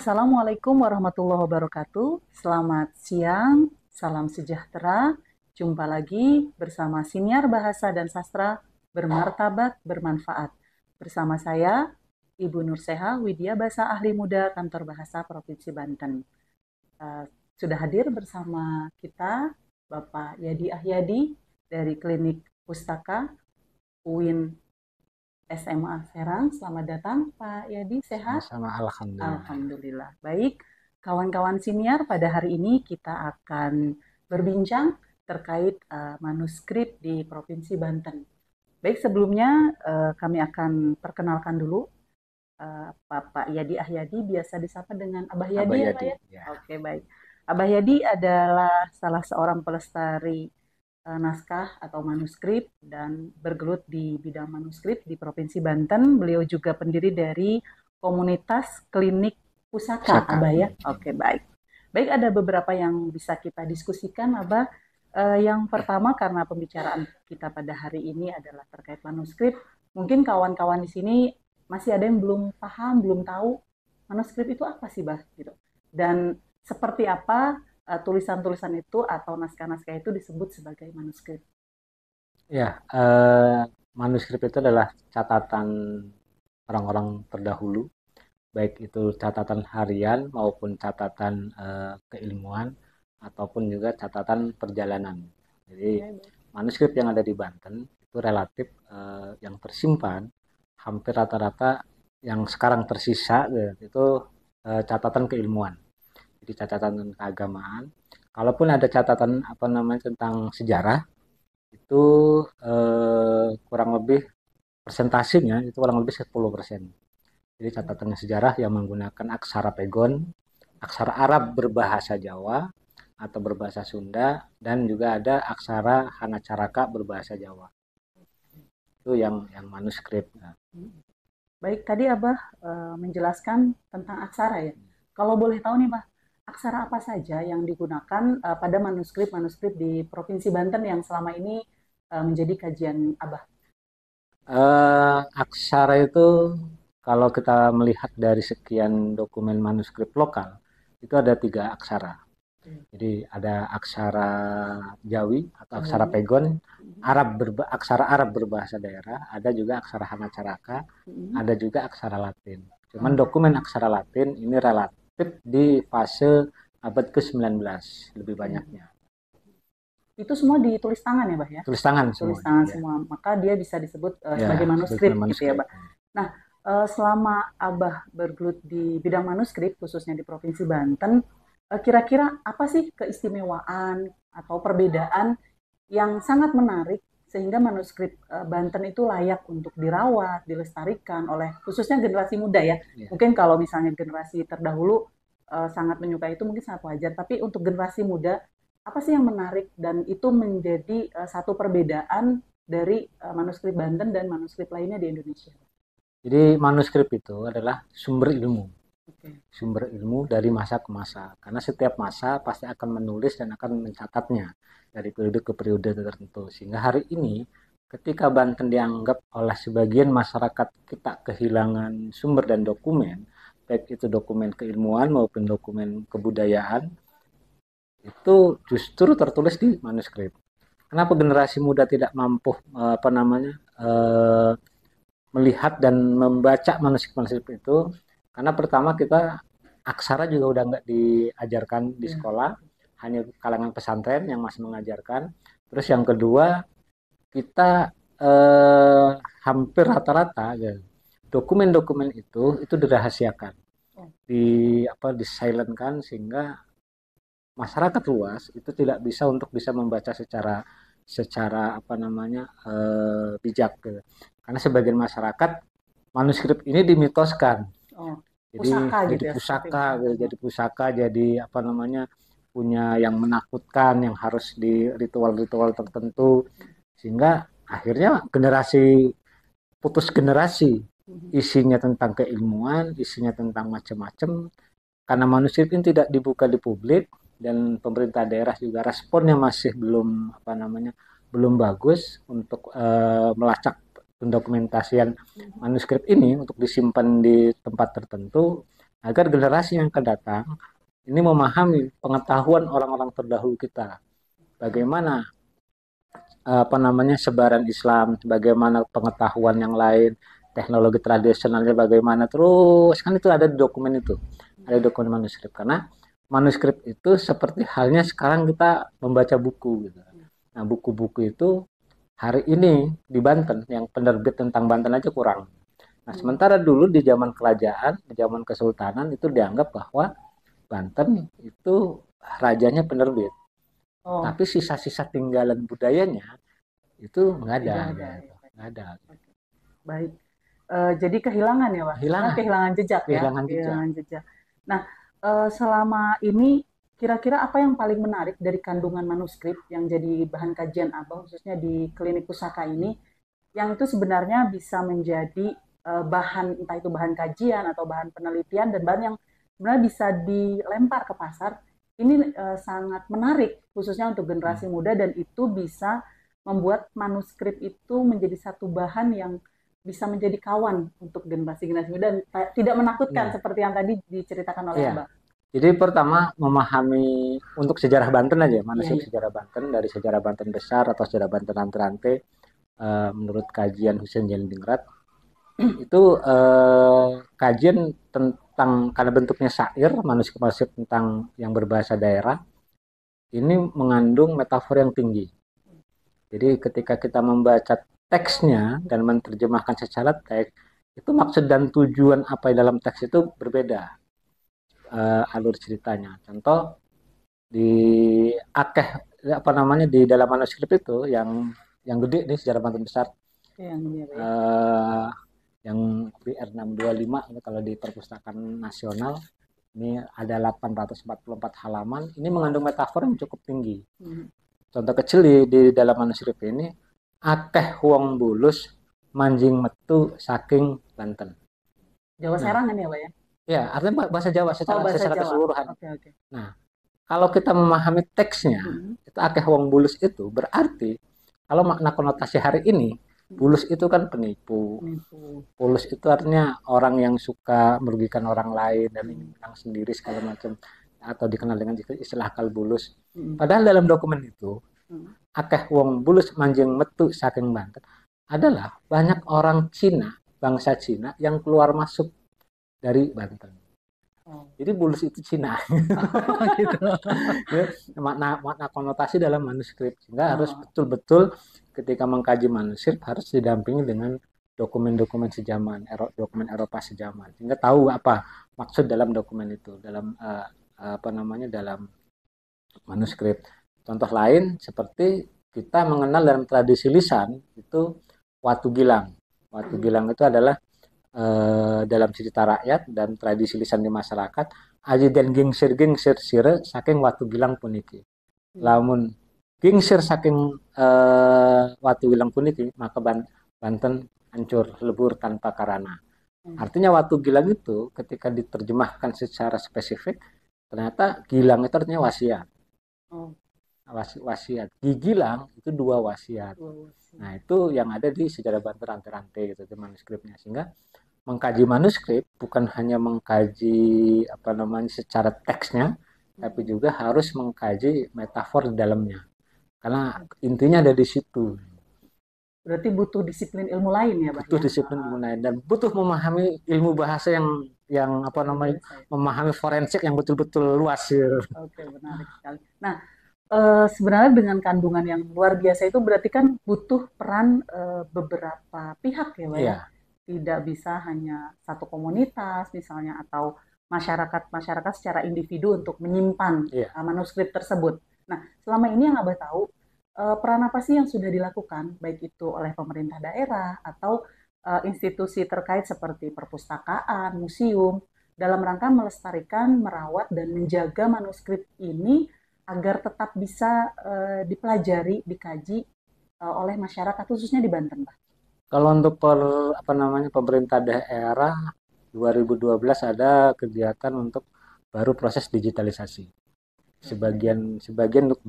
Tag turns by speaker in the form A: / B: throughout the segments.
A: Assalamualaikum warahmatullahi wabarakatuh. Selamat siang, salam sejahtera. Jumpa lagi bersama Siniar Bahasa dan Sastra Bermartabat Bermanfaat. Bersama saya, Ibu Nurseha Widya Basa Ahli Muda Kantor Bahasa Provinsi Banten. Sudah hadir bersama kita Bapak Yadi Ahyadi dari Klinik Pustaka UIN SMA Serang. Selamat datang Pak Yadi, sehat?
B: Sama alhamdulillah.
A: Alhamdulillah. Baik, kawan-kawan siniar, pada hari ini kita akan berbincang terkait manuskrip di Provinsi Banten. Baik, sebelumnya kami akan perkenalkan dulu Bapak Yadi Ahyadi, biasa disapa dengan Abah Yadi.
B: Abah
A: ya,
B: Yadi,
A: Pak ya?
B: ya.
A: Oke, baik. Abah Yadi adalah salah seorang pelestari naskah atau manuskrip dan bergelut di bidang manuskrip di Provinsi Banten. Beliau juga pendiri dari komunitas klinik pusaka, Abah ya. Oke, baik. Baik, ada beberapa yang bisa kita diskusikan, Abah. Yang pertama, karena pembicaraan kita pada hari ini adalah terkait manuskrip, mungkin kawan-kawan di sini masih ada yang belum paham, belum tahu manuskrip itu apa sih, Bah? Gitu. Dan seperti apa tulisan-tulisan itu atau naskah-naskah itu disebut sebagai manuskrip?
B: Ya, manuskrip itu adalah catatan orang-orang terdahulu, baik itu catatan harian maupun catatan keilmuan ataupun juga catatan perjalanan. Jadi manuskrip yang ada di Banten itu relatif yang tersimpan hampir rata-rata yang sekarang tersisa itu catatan keilmuan. Jadi catatan keagamaan. Kalaupun ada catatan tentang sejarah itu kurang lebih persentasenya itu kurang lebih 10%. Jadi catatannya sejarah yang menggunakan aksara pegon, aksara Arab berbahasa Jawa atau berbahasa Sunda, dan juga ada aksara Hanacaraka berbahasa Jawa. Itu yang manuskrip.
A: Baik, tadi Abah menjelaskan tentang aksara ya. Kalau boleh tahu nih, Bah, aksara apa saja yang digunakan pada manuskrip-manuskrip di Provinsi Banten yang selama ini menjadi kajian Abah?
B: Aksara itu kalau kita melihat dari sekian dokumen manuskrip lokal, itu ada 3 aksara. Jadi ada aksara Jawi atau aksara pegon, aksara Arab berbahasa daerah, ada juga aksara Hanacaraka, ada juga aksara Latin. Cuman dokumen aksara Latin ini relatif di fase abad ke-19 lebih banyaknya.
A: Itu semua ditulis tangan ya, Bah ya?
B: Tulis tangan semua.
A: Tulis tangan semua. Maka dia bisa disebut sebagai manuskrip gitu ya, Bah. Nah, selama Abah bergelut di bidang manuskrip khususnya di Provinsi Banten, kira-kira apa sih keistimewaan atau perbedaan yang sangat menarik sehingga manuskrip Banten itu layak untuk dirawat, dilestarikan oleh khususnya generasi muda ya. Mungkin kalau misalnya generasi terdahulu sangat menyukai itu mungkin sangat wajar, tapi untuk generasi muda apa sih yang menarik dan itu menjadi satu perbedaan dari manuskrip Banten dan manuskrip lainnya di Indonesia?
B: Jadi manuskrip itu adalah sumber ilmu. Sumber ilmu dari masa ke masa. Karena setiap masa pasti akan menulis dan akan mencatatnya dari periode ke periode tertentu. Sehingga hari ini ketika Banten dianggap oleh sebagian masyarakat kita kehilangan sumber dan dokumen, baik itu dokumen keilmuan maupun dokumen kebudayaan, itu justru tertulis di manuskrip. Kenapa generasi muda tidak mampu melihat dan membaca manuskrip itu? Karena pertama kita aksara juga udah nggak diajarkan di sekolah, hanya kalangan pesantren yang masih mengajarkan. Terus yang kedua kita hampir rata-rata dokumen-dokumen itu dirahasiakan, disilentkan sehingga masyarakat luas itu tidak bisa untuk bisa membaca secara bijak gitu. Karena sebagian masyarakat manuskrip ini dimitoskan. Jadi pusaka, jadi punya yang menakutkan, yang harus di ritual-ritual tertentu, sehingga akhirnya putus generasi, isinya tentang keilmuan, isinya tentang macam-macam. Karena manuskrip ini tidak dibuka di publik dan pemerintah daerah juga responnya masih belum bagus untuk melacak pendokumentasian manuskrip ini untuk disimpan di tempat tertentu. agar generasi yang akan datang ini memahami pengetahuan orang-orang terdahulu kita. Bagaimana sebaran Islam, bagaimana pengetahuan yang lain, teknologi tradisionalnya bagaimana, terus kan itu ada di dokumen itu, ada dokumen manuskrip. Karena manuskrip itu seperti halnya sekarang kita membaca buku gitu. Nah, buku-buku itu hari ini di Banten yang penerbit tentang Banten aja kurang. Nah, sementara dulu di zaman kerajaan, di zaman kesultanan itu dianggap bahwa Banten itu rajanya penerbit. Tapi sisa-sisa tinggalan budayanya itu nggak ada, gitu. Nggak ada.
A: Baik. Jadi kehilangan ya, Pak? Kehilangan jejak ya. Kehilangan jejak. Nah, selama ini kira-kira apa yang paling menarik dari kandungan manuskrip yang jadi bahan kajian Abang, khususnya di Klinik Pusaka ini, yang itu sebenarnya bisa menjadi bahan, entah itu bahan kajian atau bahan penelitian, dan bahan yang sebenarnya bisa dilempar ke pasar, ini sangat menarik, khususnya untuk generasi muda, dan itu bisa membuat manuskrip itu menjadi satu bahan yang bisa menjadi kawan untuk generasi-generasi muda dan tidak menakutkan seperti yang tadi diceritakan oleh Abang.
B: Jadi pertama memahami untuk sejarah Banten aja, manuskrip sejarah Banten, dari sejarah Banten besar atau sejarah Banten rantai-rantai, menurut kajian Husein Jalilingrat itu kajian tentang, karena bentuknya syair, manuskrip tentang yang berbahasa daerah ini mengandung metafor yang tinggi. Jadi ketika kita membaca teksnya dan menerjemahkan secara teks, itu maksud dan tujuan apa di dalam teks itu berbeda, alur ceritanya. Contoh di akeh di dalam manuskrip itu yang gede nih, sejarah Banten besar, yang BR625 kalau di Perpustakaan Nasional ini ada 844 halaman. Ini mengandung metafor yang cukup tinggi. Contoh kecil di dalam manuskrip ini, akeh wong bulus manjing metu saking Banten.
A: Jawa Serangan ya, Pak ya?
B: Ya, artinya bahasa Jawa secara keseluruhan. Nah, kalau kita memahami teksnya, itu akeh wong bulus itu berarti kalau makna konotasi hari ini, bulus itu kan penipu. Bulus itu artinya orang yang suka merugikan orang lain dan ingin menang sendiri segala macam, atau dikenal dengan istilah akal bulus. Padahal dalam dokumen itu akeh wong bulus manjing metu saking Banten adalah banyak orang Cina, bangsa Cina yang keluar masuk dari Banten. Jadi bulus itu Cina. Gitu. makna konotasi dalam manuskrip, sehingga harus betul-betul ketika mengkaji manuskrip harus didampingi dengan dokumen-dokumen sejaman, dokumen Eropa sejaman, sehingga tahu apa maksud dalam dokumen itu, dalam dalam manuskrip. Contoh lain seperti kita mengenal dalam tradisi lisan itu watu gilang. Watu gilang itu adalah dalam cerita rakyat dan tradisi lisan di masyarakat, aji dan gingsir sire saking watu gilang puniki. Lamun gingsir saking watu gilang puniki, maka Banten hancur lebur tanpa karana. Artinya watu gilang itu ketika diterjemahkan secara spesifik, ternyata gilang itu artinya wasiat. Wasiat. Gigilang itu dua wasiat. Nah, itu yang ada di sejarah Banten rantai-rantai gitu, di manuskripnya. Sehingga mengkaji manuskrip bukan hanya mengkaji secara teksnya, tapi juga harus mengkaji metafor di dalamnya. Karena intinya ada di situ.
A: Berarti butuh disiplin ilmu lain ya, Pak?
B: Butuh disiplin ilmu lain dan butuh memahami ilmu bahasa yang memahami forensik yang betul-betul luas.
A: Oke, menarik sekali. Nah, sebenarnya dengan kandungan yang luar biasa itu berarti kan butuh peran beberapa pihak ya, Pak ya? Tidak bisa hanya satu komunitas misalnya atau masyarakat secara individu untuk menyimpan manuskrip tersebut. Nah, selama ini yang Abah tahu, peran apa sih yang sudah dilakukan, baik itu oleh pemerintah daerah atau institusi terkait seperti perpustakaan, museum, dalam rangka melestarikan, merawat, dan menjaga manuskrip ini agar tetap bisa dipelajari, dikaji oleh masyarakat, khususnya di Banten, Pak?
B: Kalau untuk pemerintah daerah 2012 ada kegiatan untuk baru proses digitalisasi. Sebagian untuk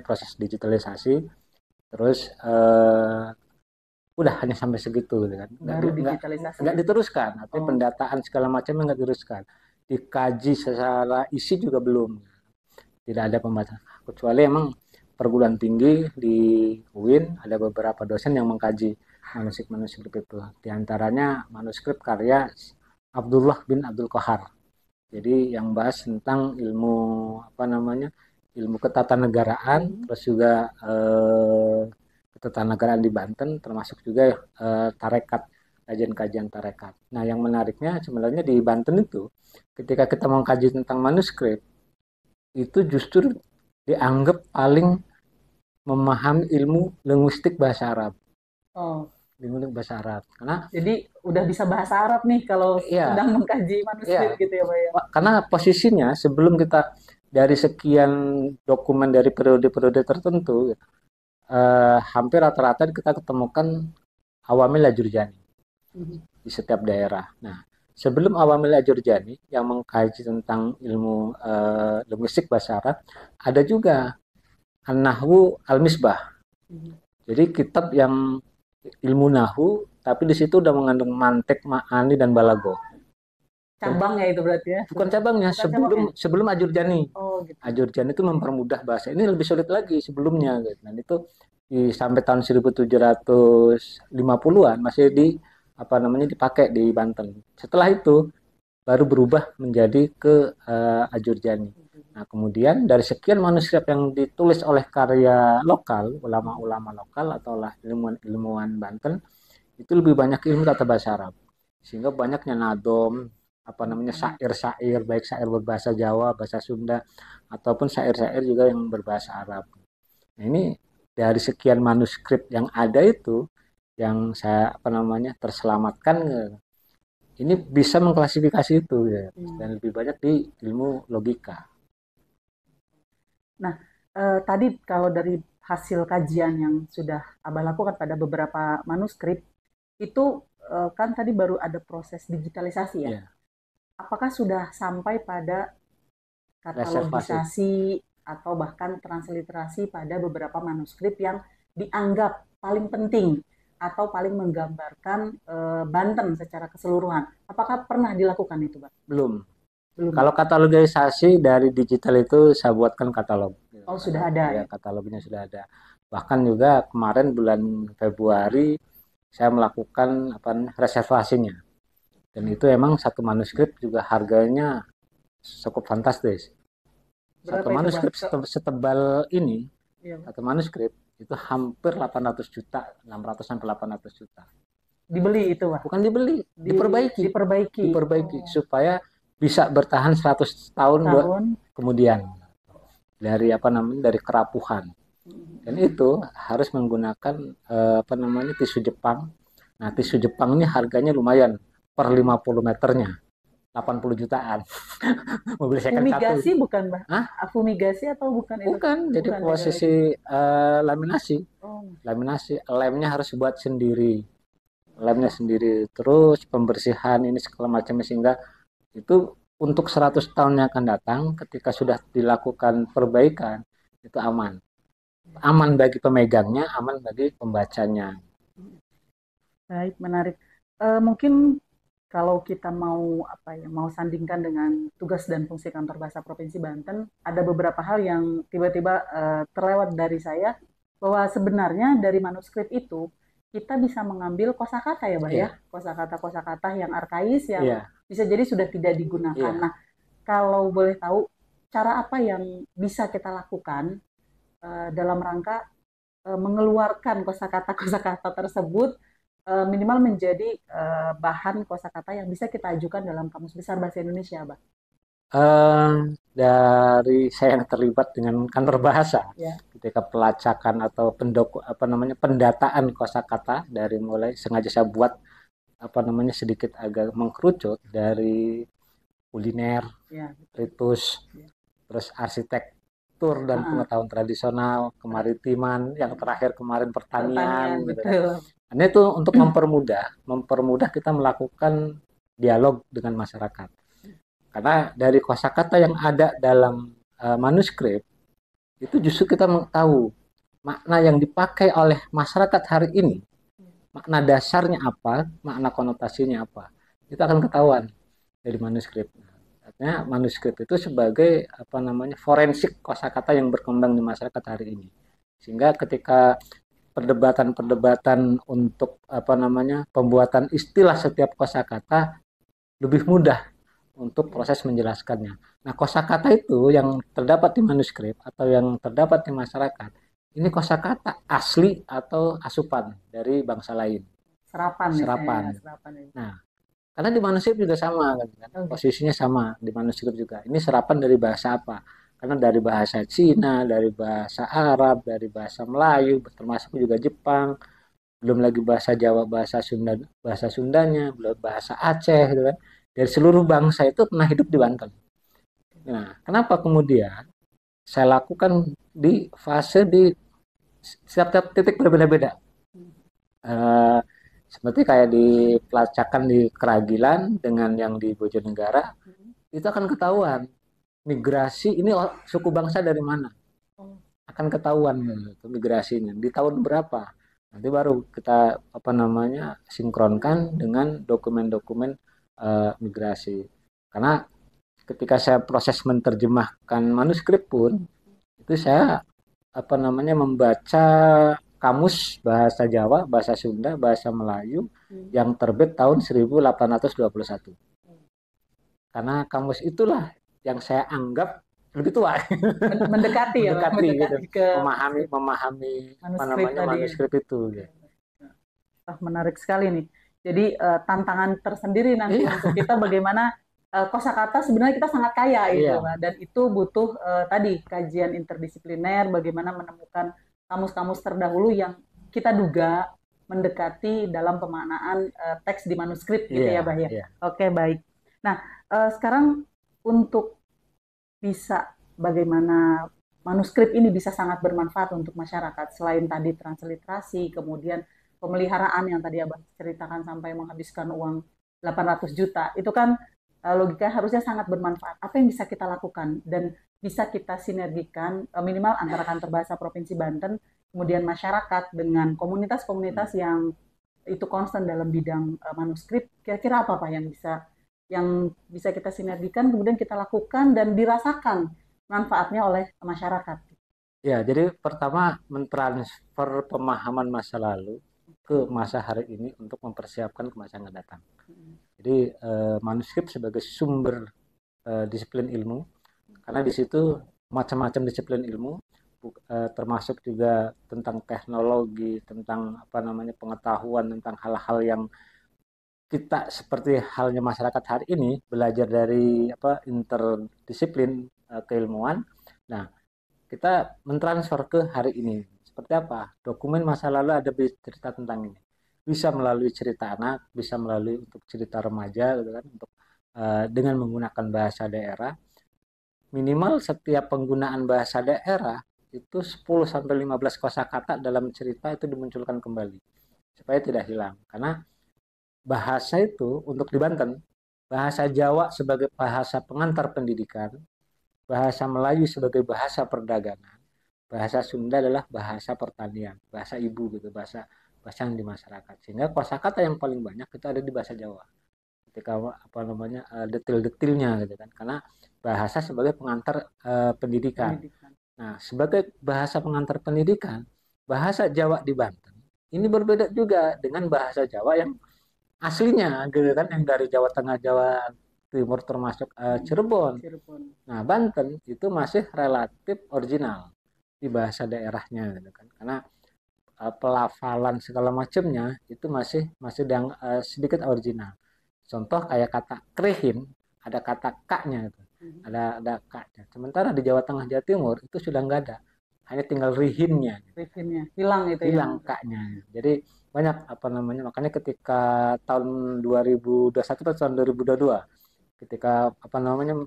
B: proses digitalisasi. Terus udah hanya sampai segitu gitu kan,
A: Baru digitalisasi.
B: nggak diteruskan, artinya
A: Oh.
B: pendataan segala macamnya nggak diteruskan, dikaji secara isi juga belum, tidak ada pembahasan, kecuali emang perguruan tinggi di UIN ada beberapa dosen yang mengkaji manuskrip itu, diantaranya manuskrip karya Abdullah bin Abdul Qahar. Jadi yang bahas tentang ilmu apa namanya, ilmu ketatanegaraan, terus juga ketatanegaraan di Banten, termasuk juga tarekat, kajian-kajian tarekat. Nah yang menariknya sebenarnya di Banten itu, ketika kita mengkaji tentang manuskrip, itu justru dianggap paling memahami ilmu linguistik bahasa Arab.
A: Oh.
B: Linguistik bahasa Arab. Karena
A: Jadi udah bisa bahasa Arab nih kalau
B: ya,
A: sedang mengkaji manuskrip
B: ya,
A: gitu ya, Pak ya.
B: karena posisinya sebelum kita dari sekian dokumen dari periode-periode tertentu, hampir rata-rata kita ketemukan Awamil Ajurjani di setiap daerah. Nah, sebelum Awamil Ajurjani yang mengkaji tentang ilmu linguistik bahasa Arab, ada juga An-Nahwu Al-Misbah. Jadi kitab yang ilmu nahu, tapi di situ udah mengandung mantek, ma'ani, dan balago.
A: Cabangnya itu berarti ya?
B: Bukan cabangnya,
A: Bukan cabangnya?
B: sebelum Ajurjani.
A: Oh gitu.
B: Ajurjani itu mempermudah bahasa. Ini lebih sulit lagi sebelumnya. Gitu. Dan itu sampai tahun 1750-an masih apa namanya dipakai di Banten. Setelah itu baru berubah menjadi ke Ajurjani. Nah, kemudian dari sekian manuskrip yang ditulis oleh karya lokal, ulama-ulama lokal atau ilmuwan-ilmuwan Banten, itu lebih banyak ilmu tata bahasa Arab. Sehingga banyaknya nadom, apa namanya, syair-syair, baik syair berbahasa Jawa, bahasa Sunda, ataupun syair-syair juga yang berbahasa Arab. Nah, ini dari sekian manuskrip yang ada itu, yang saya apa namanya terselamatkan, ini bisa mengklasifikasi itu ya, dan lebih banyak di ilmu logika.
A: Nah, tadi kalau dari hasil kajian yang sudah Abah lakukan pada beberapa manuskrip, itu kan tadi baru ada proses digitalisasi ya?
B: Ya.
A: Apakah sudah sampai pada katalogisasi atau bahkan transliterasi pada beberapa manuskrip yang dianggap paling penting atau paling menggambarkan Banten secara keseluruhan? Apakah pernah dilakukan itu, Pak?
B: Belum.
A: Belum.
B: Kalau katalogisasi dari digital itu saya buatkan katalog.
A: Oh, sudah ada
B: ya? Katalognya sudah ada. Bahkan juga kemarin bulan Februari saya melakukan reservasinya. Dan itu emang satu manuskrip juga harganya cukup fantastis. Satu manuskrip setebal ini, satu manuskrip itu hampir 800 juta, 600 sampai 800 juta.
A: Dibeli itu, Pak?
B: Bukan dibeli, diperbaiki.
A: Diperbaiki.
B: Supaya bisa bertahan 100 tahun kemudian dari dari kerapuhan. Dan itu harus menggunakan tisu Jepang. Nah, tisu Jepang ini harganya lumayan per 50 meternya. 80 jutaan.
A: Fumigasi bukan, Mbak? Fumigasi atau bukan itu?
B: Bukan, jadi posisi laminasi. Laminasi, lemnya harus buat sendiri. Lemnya sendiri. Terus pembersihan ini segala macamnya, sehingga itu untuk 100 tahun yang akan datang ketika sudah dilakukan perbaikan itu aman. Aman bagi pemegangnya, aman bagi pembacanya.
A: Baik, menarik. Mungkin kalau kita mau mau sandingkan dengan tugas dan fungsi kantor bahasa Provinsi Banten, ada beberapa hal yang tiba-tiba terlewat dari saya, bahwa sebenarnya dari manuskrip itu kita bisa mengambil kosakata ya, Mbak ya, kosakata yang arkais yang bisa jadi sudah tidak digunakan. Nah, kalau boleh tahu cara apa yang bisa kita lakukan dalam rangka mengeluarkan kosakata tersebut minimal menjadi bahan kosakata yang bisa kita ajukan dalam Kamus Besar Bahasa Indonesia, Mbak?
B: Dari saya yang terlibat dengan kantor bahasa, ketika pelacakan atau pendataan kosakata, dari mulai sengaja saya buat sedikit agak mengkerucut dari kuliner, ritus, terus arsitektur dan pengetahuan tradisional, kemaritiman, yang terakhir kemarin pertanian gitu. Nah, itu untuk mempermudah kita melakukan dialog dengan masyarakat. Karena dari kosakata yang ada dalam manuskrip itu justru kita tahu makna yang dipakai oleh masyarakat hari ini, makna dasarnya apa, makna konotasinya apa, itu akan ketahuan dari manuskrip. Artinya manuskrip itu sebagai apa namanya forensik kosakata yang berkembang di masyarakat hari ini. Sehingga ketika perdebatan-perdebatan untuk apa namanya pembuatan istilah setiap kosakata lebih mudah untuk proses menjelaskannya. Nah, kosakata itu yang terdapat di manuskrip atau yang terdapat di masyarakat, ini kosakata asli atau asupan dari bangsa lain,
A: Serapan misalnya ya,
B: serapan.
A: serapan itu.
B: Nah, karena di manuskrip juga sama kan,
A: Oh, gitu.
B: posisinya sama di manuskrip juga. Ini serapan dari bahasa apa? Karena dari bahasa Cina, dari bahasa Arab, dari bahasa Melayu, termasuk juga Jepang, belum lagi bahasa Jawa, bahasa Sunda, bahasa Sundanya, belum bahasa Aceh gitu kan. Dari seluruh bangsa itu pernah hidup di Banten. Nah, kenapa kemudian saya lakukan di fase di setiap titik berbeda-beda. Eh, Seperti kayak di pelacakan di Keragilan dengan yang di Bojonegara, itu akan ketahuan migrasi ini suku bangsa dari mana,
A: Oh,
B: akan ketahuan gitu, migrasinya di tahun berapa. Nanti baru kita apa namanya sinkronkan dengan dokumen-dokumen migrasi. Karena ketika saya proses menerjemahkan manuskrip pun itu saya apa namanya membaca kamus bahasa Jawa, bahasa Sunda, bahasa Melayu yang terbit tahun 1821. Karena kamus itulah yang saya anggap lebih tua.
A: mendekati ya Pak,
B: Mendekati gitu,
A: mendekati ke
B: memahami
A: manuskrip,
B: memahami apa
A: manuskrip
B: namanya
A: tadi ya.
B: manuskrip itu gitu.
A: Wah, menarik sekali nih. Jadi tantangan tersendiri nanti
B: Iya,
A: untuk kita bagaimana kosakata sebenarnya kita sangat kaya itu,
B: iya,
A: Pak. Dan itu butuh tadi kajian interdisipliner, bagaimana menemukan kamus-kamus terdahulu yang kita duga mendekati dalam pemaknaan teks di manuskrip gitu
B: iya,
A: ya, Bah ya.
B: iya.
A: Oke, baik. Nah, sekarang untuk bisa bagaimana manuskrip ini bisa sangat bermanfaat untuk masyarakat selain tadi transliterasi, kemudian pemeliharaan yang tadi Abah ceritakan sampai menghabiskan uang 800 juta. Itu kan logika harusnya sangat bermanfaat. Apa yang bisa kita lakukan dan bisa kita sinergikan minimal antara kantor bahasa Provinsi Banten kemudian masyarakat dengan komunitas-komunitas yang itu concern dalam bidang manuskrip. Kira-kira apa Pak yang bisa kita sinergikan, kemudian kita lakukan dan dirasakan manfaatnya oleh masyarakat.
B: Ya, jadi pertama mentransfer pemahaman masa lalu ke masa hari ini untuk mempersiapkan ke masa yang akan datang. Jadi manuskrip sebagai sumber disiplin ilmu, karena di situ macam-macam disiplin ilmu, termasuk juga tentang teknologi, tentang apa namanya pengetahuan, tentang hal-hal yang kita seperti halnya masyarakat hari ini belajar dari apa interdisiplin keilmuan. Nah, kita mentransfer ke hari ini. Seperti apa? Dokumen masa lalu ada cerita tentang ini. Bisa melalui cerita anak, bisa melalui untuk cerita remaja gitu kan, untuk dengan menggunakan bahasa daerah. Minimal setiap penggunaan bahasa daerah itu 10 sampai 15 kosakata dalam cerita itu dimunculkan kembali supaya tidak hilang. Karena bahasa itu untuk di Banten, bahasa Jawa sebagai bahasa pengantar pendidikan, bahasa Melayu sebagai bahasa perdagangan, bahasa Sunda adalah bahasa pertanian, bahasa ibu gitu, bahasa bahasa yang di masyarakat. Sehingga kosakata yang paling banyak itu ada di bahasa Jawa. Ketika apa namanya detil-detilnya gitu kan. Karena bahasa sebagai pengantar pendidikan.
A: Pendidikan.
B: Nah, sebagai bahasa pengantar pendidikan, bahasa Jawa di Banten ini berbeda juga dengan bahasa Jawa yang aslinya gitu kan yang dari Jawa Tengah, Jawa Timur termasuk Cirebon.
A: Cirebon.
B: Nah, Banten itu masih relatif original di bahasa daerahnya gitu kan. Karena pelafalan segala macamnya itu masih masih yang sedikit original. Contoh kayak kata krehin ada kata kaknya itu. Ada kaknya. Sementara di Jawa Tengah Jawa Timur itu sudah nggak ada. Hanya tinggal rihinnya.
A: Rifinnya hilang itu yang
B: Hilang kaknya. Jadi banyak apa namanya makanya ketika tahun 2021 atau tahun 2022 ketika apa namanya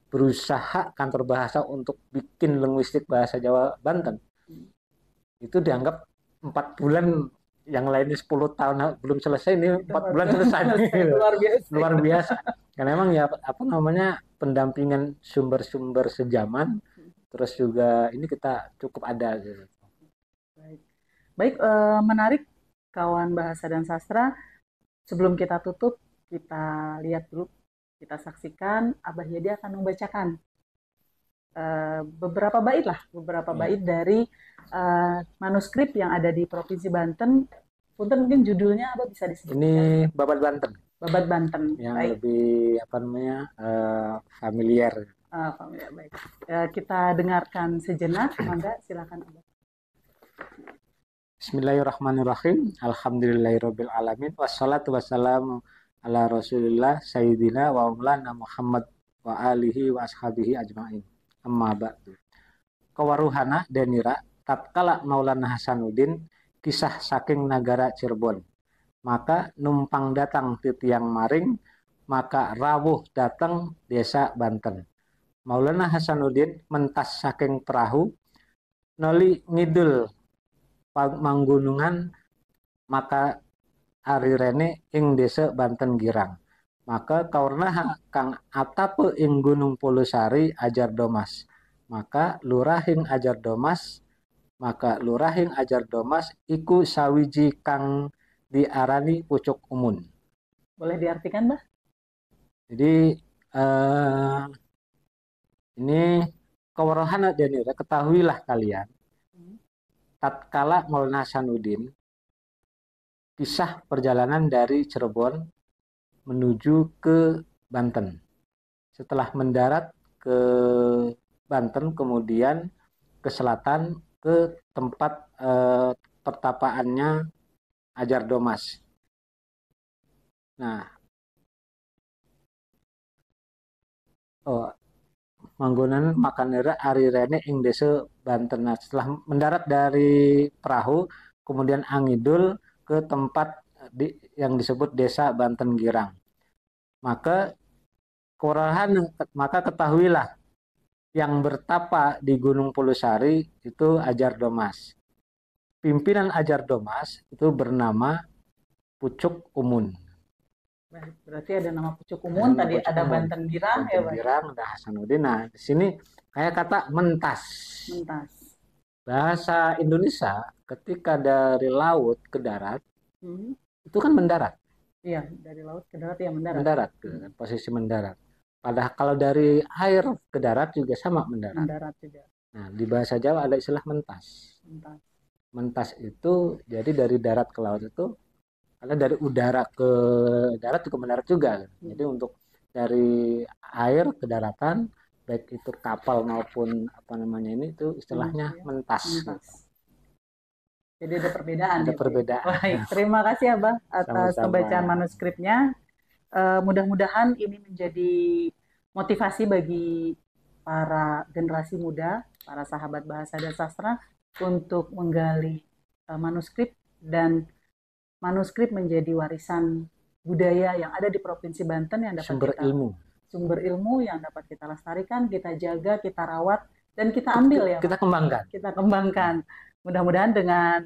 B: berusaha kantor bahasa untuk bikin linguistik bahasa Jawa Banten itu dianggap 4 bulan yang lainnya 10 tahun belum selesai ini
A: itu
B: 4 bulan selesai gitu.
A: luar biasa.
B: Luar biasa karena emang ya apa namanya pendampingan sumber-sumber sejaman terus juga ini kita cukup ada gitu.
A: Baik, baik menarik kawan bahasa dan sastra, sebelum kita tutup, kita lihat dulu, kita saksikan Abah Yadi akan membacakan beberapa bait dari manuskrip yang ada di Provinsi Banten. Punten, mungkin judulnya Abah bisa disebutkan.
B: Ini Babat Banten.
A: Babat Banten.
B: Yang
A: baik.
B: lebih familiar.
A: Baik. Kita dengarkan sejenak, mangga silakan Abah.
B: Bismillahirrahmanirrahim. Alhamdulillahirabbil alamin. Wassalatu wassalamu ala Rasulillah sayyidina wa maulana Muhammad wa alihi wa ashabihi ajmain. Amma ba'du. Kawaruhana denira tatkala Maulana Hasanuddin kisah saking negara Cirebon. Maka numpang datang ti tiang maring, maka rawuh datang desa Banten. Maulana Hasanuddin mentas saking perahu, noli ngidul manggunungan, maka ari rene ing desa Banten Girang. Maka kaurna kang atape ing Gunung Pulusari ajar domas. Maka lurahing ajar domas, iku sawiji kang diarani pucuk umun.
A: Boleh diartikan, Mbah?
B: Jadi ini kawarohana jadi ketahuilah kalian. Tatkala Maulana Hasanuddin kisah perjalanan dari Cirebon menuju ke Banten. Setelah mendarat ke Banten, kemudian ke selatan ke tempat pertapaannya Ajar Domas. Nah, manggonan makanera ari rene ing desa Banten. Nah, setelah mendarat dari perahu, kemudian angidul ke tempat yang disebut desa Banten Girang. Maka ketahuilah yang bertapa di Gunung Pulusari itu Ajar Domas. Pimpinan Ajar Domas itu bernama Pucuk Umun.
A: Berarti ada nama Pucuk Umun, tadi Pucuk ada Umun. Banten Girang,
B: Banten Girang, ada Hasanuddin. Nah, di sini kayak kata mentas. Bahasa Indonesia ketika dari laut ke darat, itu kan mendarat.
A: Iya, dari laut ke darat ya mendarat.
B: Mendarat, posisi mendarat. Padahal kalau dari air ke darat juga sama mendarat.
A: Mendarat juga.
B: Nah, di bahasa Jawa ada istilah mentas. Mentas itu jadi dari darat ke laut itu, karena dari udara ke darat juga mendarat juga. Jadi untuk dari air ke daratan, baik itu kapal maupun ini itu istilahnya mentas.
A: Jadi ada perbedaan.
B: Ada perbedaan.
A: Baik, terima kasih Abah atas pembacaan manuskripnya. Mudah-mudahan ini menjadi motivasi bagi para generasi muda, para sahabat bahasa dan sastra untuk menggali manuskrip, dan manuskrip menjadi warisan budaya yang ada di Provinsi Banten yang dapat sumber ilmu yang dapat kita lestarikan, kita jaga, kita rawat, dan kita ambil
B: kita kembangkan.
A: Kita kembangkan. Mudah-mudahan dengan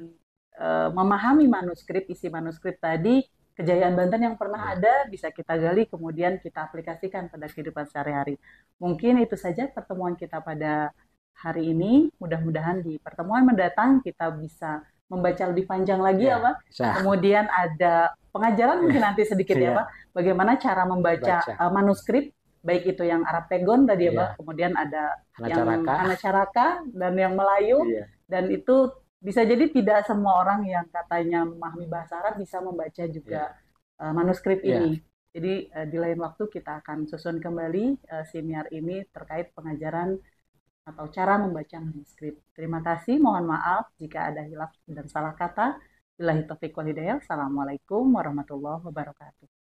A: memahami manuskrip, isi manuskrip tadi, kejayaan Banten yang pernah ada bisa kita gali, kemudian kita aplikasikan pada kehidupan sehari-hari. Mungkin itu saja pertemuan kita pada hari ini. Mudah-mudahan di pertemuan mendatang kita bisa membaca lebih panjang lagi ya Pak. Kemudian ada pengajaran mungkin nanti sedikit ya Pak, bagaimana cara membaca manuskrip, baik itu yang Arab Pegon tadi ya Pak, kemudian ada yang Anacaraka dan yang Melayu, dan itu bisa jadi tidak semua orang yang katanya memahami bahasa Arab bisa membaca juga manuskrip ini. Jadi di lain waktu kita akan susun kembali siniar ini terkait pengajaran atau cara membaca manuskrip. Terima kasih, mohon maaf jika ada hilaf dan salah kata. Billahi taufiq wal hidayah. Assalamualaikum warahmatullahi wabarakatuh.